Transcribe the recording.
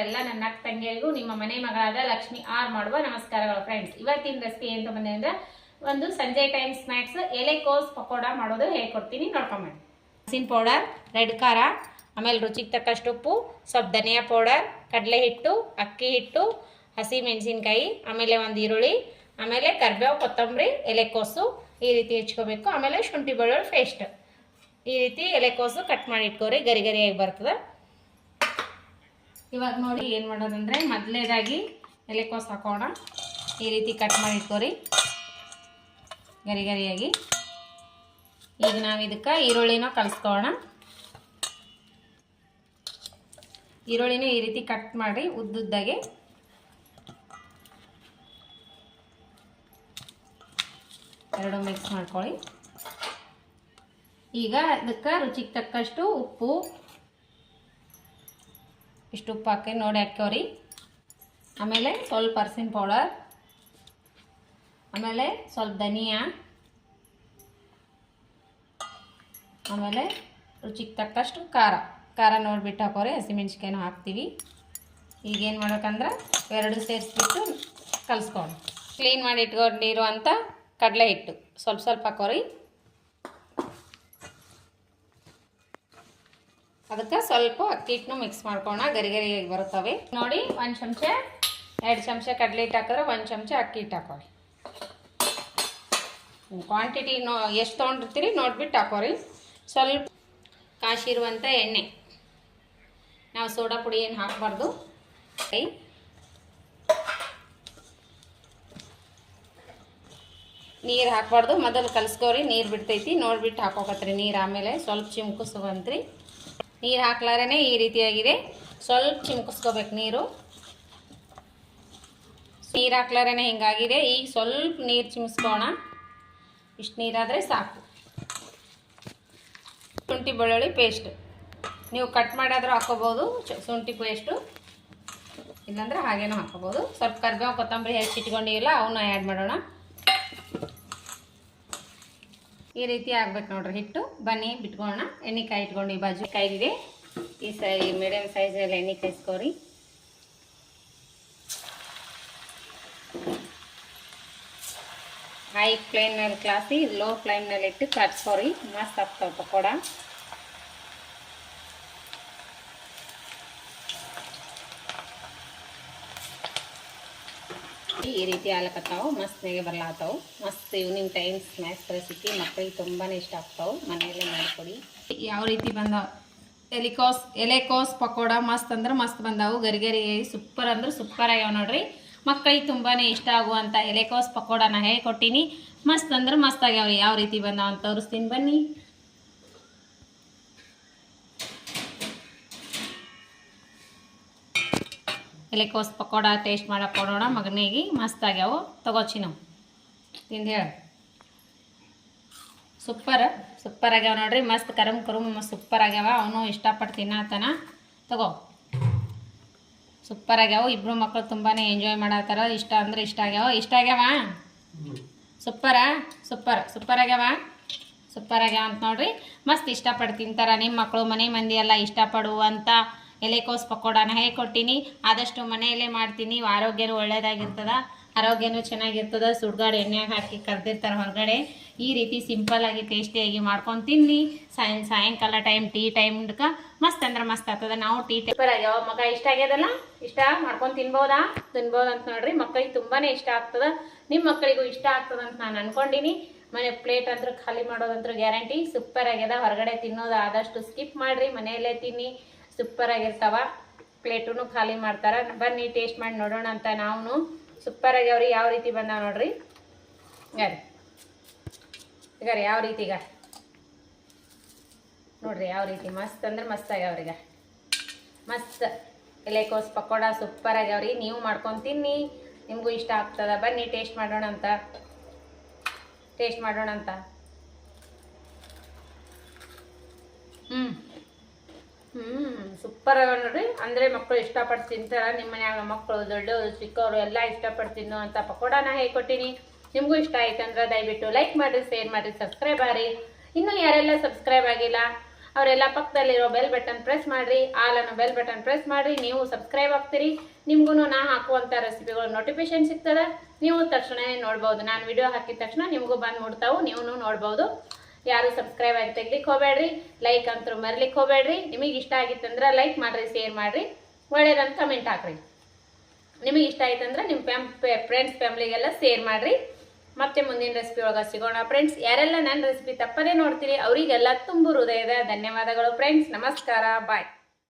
ಎಲ್ಲ ನನ್ನ ಅಕ್ಕ ತಂಗಿಯರಿಗೂ ನಿಮ್ಮ ಮನೆ ಮಗಳಾದ ಲಕ್ಷ್ಮಿ ಆರ್ ಮಾಡುವ ನಮಸ್ಕಾರಗಳು ಫ್ರೆಂಡ್ಸ್. ಇವತ್ತಿನ ರೆಸಿಪಿ ಏನು ಬಂದೆ ಅಂದ್ರೆ ಒಂದು ಸಂಜೆ ಟೈಮ್ ಸ್ನ್ಯಾಕ್ಸ್ ಎಲೆಕೋಸ್ ಪಕೋಡ ಮಾಡೋದು ಹೇಳ್ಕೊಡ್ತೀನಿ, ನೋಡ್ಕೊಂಬನ್ನಿ. ಹಸಿನ ಪೌಡರ್, ರೆಡ್ ಖಾರ, ಆಮೇಲೆ ರುಚಿಗೆ ತಕ್ಕಷ್ಟು ಉಪ್ಪು, ಸ್ವಲ್ಪ ಧನಿಯಾ ಪೌಡರ್, ಕಡಲೆ ಹಿಟ್ಟು, ಅಕ್ಕಿ ಹಿಟ್ಟು, ಹಸಿ ಮೆಣಸಿನ್ಕಾಯಿ, ಆಮೇಲೆ ಒಂದು ಈರುಳ್ಳಿ, ಆಮೇಲೆ ಕರಿಬೇವು, ಕೊತ್ತಂಬರಿ, ಎಲೆಕೋಸು ಈ ರೀತಿ ಹೆಚ್ಕೋಬೇಕು. ಆಮೇಲೆ ಶುಂಠಿ ಬೆಳ್ಳುಳ್ಳಿ ಪೇಸ್ಟ್ ಈ ರೀತಿ ಎಲೆಕೋಸು ಕಟ್ ಮಾಡಿ ಇಟ್ಕೋರಿ, ಗರಿ ಗರಿಯಾಗಿ ಬರ್ತದೆ. ಇವಾಗ ನೋಡಿ ಏನು ಮಾಡೋದಂದರೆ ಮೊದಲನೇದಾಗಿ ಎಲೆಕೋಸು ಹಾಕೋಣ. ಈ ರೀತಿ ಕಟ್ ಮಾಡಿ ಇಟ್ಕೋರಿ ಗರಿ ಗರಿಯಾಗಿ. ಈಗ ನಾವು ಇದಕ್ಕೆ ಈರುಳ್ಳಿನ ಕಲಿಸ್ಕೊಳ್ಳೋಣ. ಈರುಳ್ಳಿನೂ ಈ ರೀತಿ ಕಟ್ ಮಾಡಿ ಉದ್ದುದ್ದಾಗೆ ಎರಡು ಮಿಕ್ಸ್ ಮಾಡ್ಕೊಳ್ಳಿ. ಈಗ ಇದಕ್ಕೆ ರುಚಿಗೆ ತಕ್ಕಷ್ಟು ಉಪ್ಪು, ಇಷ್ಟು ಉಪ್ಪು ಹಾಕಿ ನೋಡಿ ಹಾಕ್ಯವ್ರಿ. ಆಮೇಲೆ ಸ್ವಲ್ಪ ಅರಿಶಿನ ಪೌಡರ್, ಆಮೇಲೆ ಸ್ವಲ್ಪ ಧನಿಯಾ, ಆಮೇಲೆ ರುಚಿಗೆ ತಕ್ಕಷ್ಟು ಖಾರ ನೋಡಿಬಿಟ್ಟು ಹಾಕೋರಿ. ಹಸಿಮೆಣ್ಸಿಕಾಯಿನೂ ಹಾಕ್ತೀವಿ. ಈಗೇನು ಮಾಡ್ಬೇಕಂದ್ರೆ ಎರಡು ಸೇರಿಸ್ಬಿಟ್ಟು ಕಲಿಸ್ಕೊಂಡು ಕ್ಲೀನ್ ಮಾಡಿ ಇಟ್ಕೊಂಡಿರೋ ಅಂಥ ಕಡಲೆ ಹಿಟ್ಟು ಸ್ವಲ್ಪ ಸ್ವಲ್ಪ ಹಾಕೋರಿ. ಅದಕ್ಕೆ ಸ್ವಲ್ಪ ಅಕ್ಕಿ ಹಿಟ್ಟನ್ನು ಮಿಕ್ಸ್ ಮಾಡ್ಕೋಣ, ಗರಿ ಗರಿಯಾಗಿ ಬರುತ್ತವೆ ನೋಡಿ. 1 ಚಮಚ 2 ಚಮಚ ಕಡಲೆ ಹಿಟ್ಟು ಹಾಕಿದ್ರೆ 1 ಚಮಚ ಅಕ್ಕಿ ಹಿಟ್ಟು ಹಾಕೋರಿ. ಕ್ವಾಂಟಿಟಿ ಎಷ್ಟು ತೊಗೊಂಡಿರ್ತೀರಿ ನೋಡಿಬಿಟ್ಟು ಹಾಕೋರಿ. ಸ್ವಲ್ಪ ಕಾಶಿರುವಂಥ ಎಣ್ಣೆ, ನಾವು ಸೋಡಾ ಪುಡಿ ಏನು ಹಾಕಬಾರ್ದು. ನೀರು ಹಾಕಬಾರ್ದು, ಮೊದಲು ಕಲಿಸ್ಕೋರಿ, ನೀರು ಬಿಡ್ತೈತಿ ನೋಡಿಬಿಟ್ಟು ಹಾಕೋಕತ್ರಿ ನೀರು. ಆಮೇಲೆ ಸ್ವಲ್ಪ ಚಿಮ್ಕಿಸ್ಕೊಂತ್ರಿ. ನೀರು ಹಾಕ್ಲಾರೇ ಈ ರೀತಿಯಾಗಿದೆ, ಸ್ವಲ್ಪ ಚಿಮ್ಕಿಸ್ಕೋಬೇಕು ನೀರು. ನೀರು ಹಾಕ್ಲಾರೇ ಹಿಂಗಾಗಿದೆ. ಈಗ ಸ್ವಲ್ಪ ನೀರು ಚಿಮ್ಸ್ಕೋಣ, ಇಷ್ಟು ನೀರಾದರೆ ಸಾಕು. ಶುಂಠಿ ಬೆಳ್ಳುಳ್ಳಿ ಪೇಸ್ಟ್ ನೀವು ಕಟ್ ಮಾಡಾದರೂ ಹಾಕೋಬೋದು, ಶುಂಠಿ ಪೇಸ್ಟು, ಇಲ್ಲಾಂದ್ರೆ ಹಾಗೇನೂ ಹಾಕೋಬೋದು. ಸ್ವಲ್ಪ ಕರಿಬೇವು ಕೊತ್ತಂಬರಿ ಹೆಚ್ಚಿಟ್ಕೊಂಡಿಲ್ಲ, ಅವನ್ನ ಆ್ಯಡ್ ಮಾಡೋಣ. ಈ ರೀತಿ ಆಗ್ಬೇಕು ನೋಡ್ರಿ ಹಿಟ್ಟು. ಬನ್ನಿ ಬಿಟ್ಕೊಳ್ಳೋಣ. ಎಣ್ಣೆ ಕಾಯಿ ಇಟ್ಕೊಂಡು ಈ ಬಾಜು ಕಾಯ್ದಿದೆ. ಈ ಮೀಡಿಯಮ್ ಸೈಜಲ್ಲಿ ಎಣ್ಣೆ ಕಾಯಿಸ್ಕೋರಿ. ಹೈ ಫ್ಲೇಮ್ನಲ್ಲಿ ಕಾಯಿಸಿ ಲೋ ಫ್ಲೇಮ್ನಲ್ಲಿ ಇಟ್ಟು ಕಾಯಿಸ್ಕೋರಿ, ಮಸ್ತ್ ಆಗ್ತಾವೆ ಪಕೋಡ. ಈ ರೀತಿ ಆಲಕತ್ತಾವು, ಮಸ್ತ್ನಾಗೆ ಬರ್ಲಾತಾವು. ಮಸ್ತ್ ಈವ್ನಿಂಗ್ ಟೈಮ್ ಸ್ನ್ಯಾಕ್ಸ್ ರೆಸಿಪಿ, ಮಕ್ಕಳಿಗೆ ತುಂಬಾ ಇಷ್ಟ ಆಗ್ತಾವೆ. ಮನೆಯಲ್ಲೇ ಮಾಡಿಕೊಡಿ. ಯಾವ ರೀತಿ ಬಂದಾವ ಎಲೆಕೋಸ್ ಪಕೋಡ, ಮಸ್ತ್ ಅಂದ್ರೆ ಮಸ್ತ್ ಬಂದಾವು. ಗರಿ ಗರಿ ಸೂಪರ್ ಅಂದ್ರೆ ಸೂಪರ್ ಆಗ್ಯಾವ ನೋಡ್ರಿ. ಮಕ್ಕಳಿಗೆ ತುಂಬಾ ಇಷ್ಟ ಆಗುವಂಥ ಎಲೆಕೋಸ್ ಪಕೋಡನ ಹೇಳ್ಕೊಟ್ಟಿನಿ. ಮಸ್ತ್ ಅಂದ್ರೆ ಮಸ್ತ್ ಆಗ್ಯಾವ್ರಿ. ಯಾವ ರೀತಿ ಬಂದಾವ ಅಂತ ತೋರಿಸ್ತೀನಿ ಬನ್ನಿ. ಎಲೆಕೋಸ್ ಪಕೋಡ ಟೇಸ್ಟ್ ಮಾಡಕ್ಕೆ ಕೊಡೋಣ ಮಗನಿಗೆ. ಮಸ್ತ್ ಆಗ್ಯಾವು, ತಗೋಚಿ ನಾವು ತಿಂದು ಹೇಳ. ಸೂಪರ್ ಆಗ್ಯಾವ ನೋಡ್ರಿ. ಮಸ್ತ್ ಕರುಮ್ ಸೂಪರ್ ಆಗ್ಯಾವ. ಅವನು ಇಷ್ಟಪಟ್ಟು ತಿನ್ನತ್ತಾನ. ತಗೋ, ಸೂಪರ್ ಆಗ್ಯಾವ. ಇಬ್ಬರು ಮಕ್ಕಳು ತುಂಬಾ ಎಂಜಾಯ್ ಮಾಡತ್ತಾರ. ಇಷ್ಟ ಅಂದ್ರೆ ಇಷ್ಟ ಆಗ್ಯಾವ ಸೂಪರ್ ಆಗ್ಯಾವ ಅಂತ ನೋಡ್ರಿ. ಮಸ್ತ್ ಇಷ್ಟಪಟ್ಟು ತಿಂತಾರ ನಿಮ್ಮ ಮಕ್ಕಳು. ಮನೆ ಮಂದಿ ಎಲ್ಲ ಇಷ್ಟಪಡುವಂಥ ಎಲೆಕೋಸ್ ಪಕೋಡನ ಹೇಳ್ಕೊಟ್ಟಿನಿ. ಆದಷ್ಟು ಮನೆಯಲ್ಲೇ ಮಾಡ್ತೀನಿ. ಆರೋಗ್ಯನೂ ಒಳ್ಳೆಯದಾಗಿರ್ತದೆ, ಆರೋಗ್ಯನೂ ಚೆನ್ನಾಗಿರ್ತದೆ. ಸುಡ್ಗಾಡು ಎಣ್ಣೆಯಾಗ ಹಾಕಿ ಕರೆದಿರ್ತಾರೆ ಹೊರಗಡೆ. ಈ ರೀತಿ ಸಿಂಪಲ್ಲಾಗಿ ಟೇಸ್ಟಿಯಾಗಿ ಮಾಡ್ಕೊಂಡು ತಿನ್ನಿ. ಸಾಯಂಕಾಲ ಟೈಮ್ ಟೀ ಟೈಮ್ಗೆ ಮಸ್ತ್ ಅಂದ್ರೆ ಮಸ್ತ್ ಆಗ್ತದೆ. ನಾವು ಟೀ ಟೈಪರ್ ಆಗ್ಯಾವ ಮಗ ಇಷ್ಟ ಆಗ್ಯದಲ್ಲ, ಇಷ್ಟ ಮಾಡ್ಕೊಂಡು ತಿನ್ಬೋದಂತ ನೋಡ್ರಿ. ಮಕ್ಕಳಿಗೆ ತುಂಬಾ ಇಷ್ಟ ಆಗ್ತದೆ. ನಿಮ್ಮ ಮಕ್ಕಳಿಗೂ ಇಷ್ಟ ಆಗ್ತದಂತ ನಾನು ಅನ್ಕೊಂಡಿನಿ. ಮನೆ ಪ್ಲೇಟ್ ಅಂತೂ ಖಾಲಿ ಮಾಡೋದಂತೂ ಗ್ಯಾರಂಟಿ. ಸೂಪರ್ ಆಗ್ಯದ. ಹೊರಗಡೆ ತಿನ್ನೋದು ಆದಷ್ಟು ಸ್ಕಿಪ್ ಮಾಡಿರಿ, ಮನೆಯಲ್ಲೇ ತಿನ್ನಿ. ಸೂಪರ್ ಆಗಿರ್ತಾವ. ಪ್ಲೇಟೂ ಖಾಲಿ ಮಾಡ್ತಾರೆ. ಬನ್ನಿ ಟೇಸ್ಟ್ ಮಾಡಿ ನೋಡೋಣ ಅಂತ. ನಾವು ಸೂಪರ್ ಆಗ್ಯಾವ್ರಿ. ಯಾವ ರೀತಿ ಬಂದಾವ ನೋಡ್ರಿ. ಈಗ ಯಾವ ರೀತಿ ಈಗ ನೋಡ್ರಿ, ಯಾವ ರೀತಿ ಮಸ್ತ್ ಅಂದ್ರೆ ಮಸ್ತ್ ಆಗ್ಯಾವ್ರಿ. ಈಗ ಮಸ್ತ್ ಎಲೆಕೋಸ್ ಪಕೋಡ ಸೂಪರ್ ಆಗ್ಯಾವ್ರಿ. ನೀವು ಮಾಡ್ಕೊಂಡು ತಿನ್ನಿ, ನಿಮಗೂ ಇಷ್ಟ ಆಗ್ತದ. ಬನ್ನಿ ಟೇಸ್ಟ್ ಮಾಡೋಣ ಅಂತ. ಸೂಪರ್ ಆಗ ನೋಡ್ರಿ. ಅಂದರೆ ಮಕ್ಕಳು ಇಷ್ಟಪಟ್ಟು ತಿಂತಾರೆ. ನಿಮ್ಮ ಮನ್ಯಾಗ ಮಕ್ಕಳು ದೊಡ್ಡವರು ಚಿಕ್ಕವರು ಎಲ್ಲ ಇಷ್ಟಪಟ್ಟು ತಿನ್ನೋ ಅಂತ ಪಕೋಡನ ಹೇಳ್ಕೊಟ್ಟಿನಿ. ನಿಮಗೂ ಇಷ್ಟ ಆಯ್ತು ಅಂದ್ರೆ ದಯವಿಟ್ಟು ಲೈಕ್ ಮಾಡಿರಿ, ಶೇರ್ ಮಾಡಿರಿ, ಸಬ್ಸ್ಕ್ರೈಬ್ ಆಗಿರಿ. ಇನ್ನೂ ಯಾರೆಲ್ಲ ಸಬ್ಸ್ಕ್ರೈಬ್ ಆಗಿಲ್ಲ ಅವರೆಲ್ಲ ಪಕ್ಕದಲ್ಲಿರೋ ಬೆಲ್ ಬಟನ್ ಪ್ರೆಸ್ ಮಾಡಿರಿ, ಆಲ್ ಅನ್ನೋ ಬೆಲ್ ಬಟನ್ ಪ್ರೆಸ್ ಮಾಡಿರಿ. ನೀವು ಸಬ್ಸ್ಕ್ರೈಬ್ ಆಗ್ತೀರಿ, ನಿಮಗೂ ನಾ ಹಾಕುವಂಥ ರೆಸಿಪಿಗಳು ನೋಟಿಫಿಕೇಶನ್ ಸಿಗ್ತದೆ. ನೀವು ತಕ್ಷಣ ನೋಡ್ಬೋದು, ನಾನು ವಿಡಿಯೋ ಹಾಕಿದ ತಕ್ಷಣ ನಿಮಗೂ ಬಂದು ಮುಡ್ತಾವು, ನೀವು ನೋಡ್ಬೋದು. ಯಾರು ಸಬ್ಸ್ಕ್ರೈಬ್ ಆಗಿ ತೆಗ್ಲಿಕ್ಕೆ ಹೋಗಬೇಡ್ರಿ, ಲೈಕ್ ಅಂತೂ ಮರ್ಲಿಕ್ಕೆ ಹೋಗಬೇಡ್ರಿ. ನಿಮಗೆ ಇಷ್ಟ ಆಗಿತ್ತಂದ್ರೆ ಲೈಕ್ ಮಾಡಿರಿ, ಶೇರ್ ಮಾಡಿರಿ, ಒಳ್ಳೇದಂತ ಕಮೆಂಟ್ ಹಾಕ್ರಿ. ನಿಮಗೆ ಇಷ್ಟ ಆಯ್ತಂದ್ರೆ ನಿಮ್ಮ ಫ್ರೆಂಡ್ಸ್ ಫ್ಯಾಮ್ಲಿಗೆಲ್ಲ ಶೇರ್ ಮಾಡಿರಿ. ಮತ್ತೆ ಮುಂದಿನ ರೆಸಿಪಿ ಒಳಗೆ ಸಿಗೋಣ ಫ್ರೆಂಡ್ಸ್. ಯಾರೆಲ್ಲ ನನ್ನ ರೆಸಿಪಿ ತಪ್ಪದೇ ನೋಡ್ತೀರಿ ಅವರಿಗೆಲ್ಲ ತುಂಬು ಹೃದಯದ ಧನ್ಯವಾದಗಳು ಫ್ರೆಂಡ್ಸ್. ನಮಸ್ಕಾರ, ಬಾಯ್.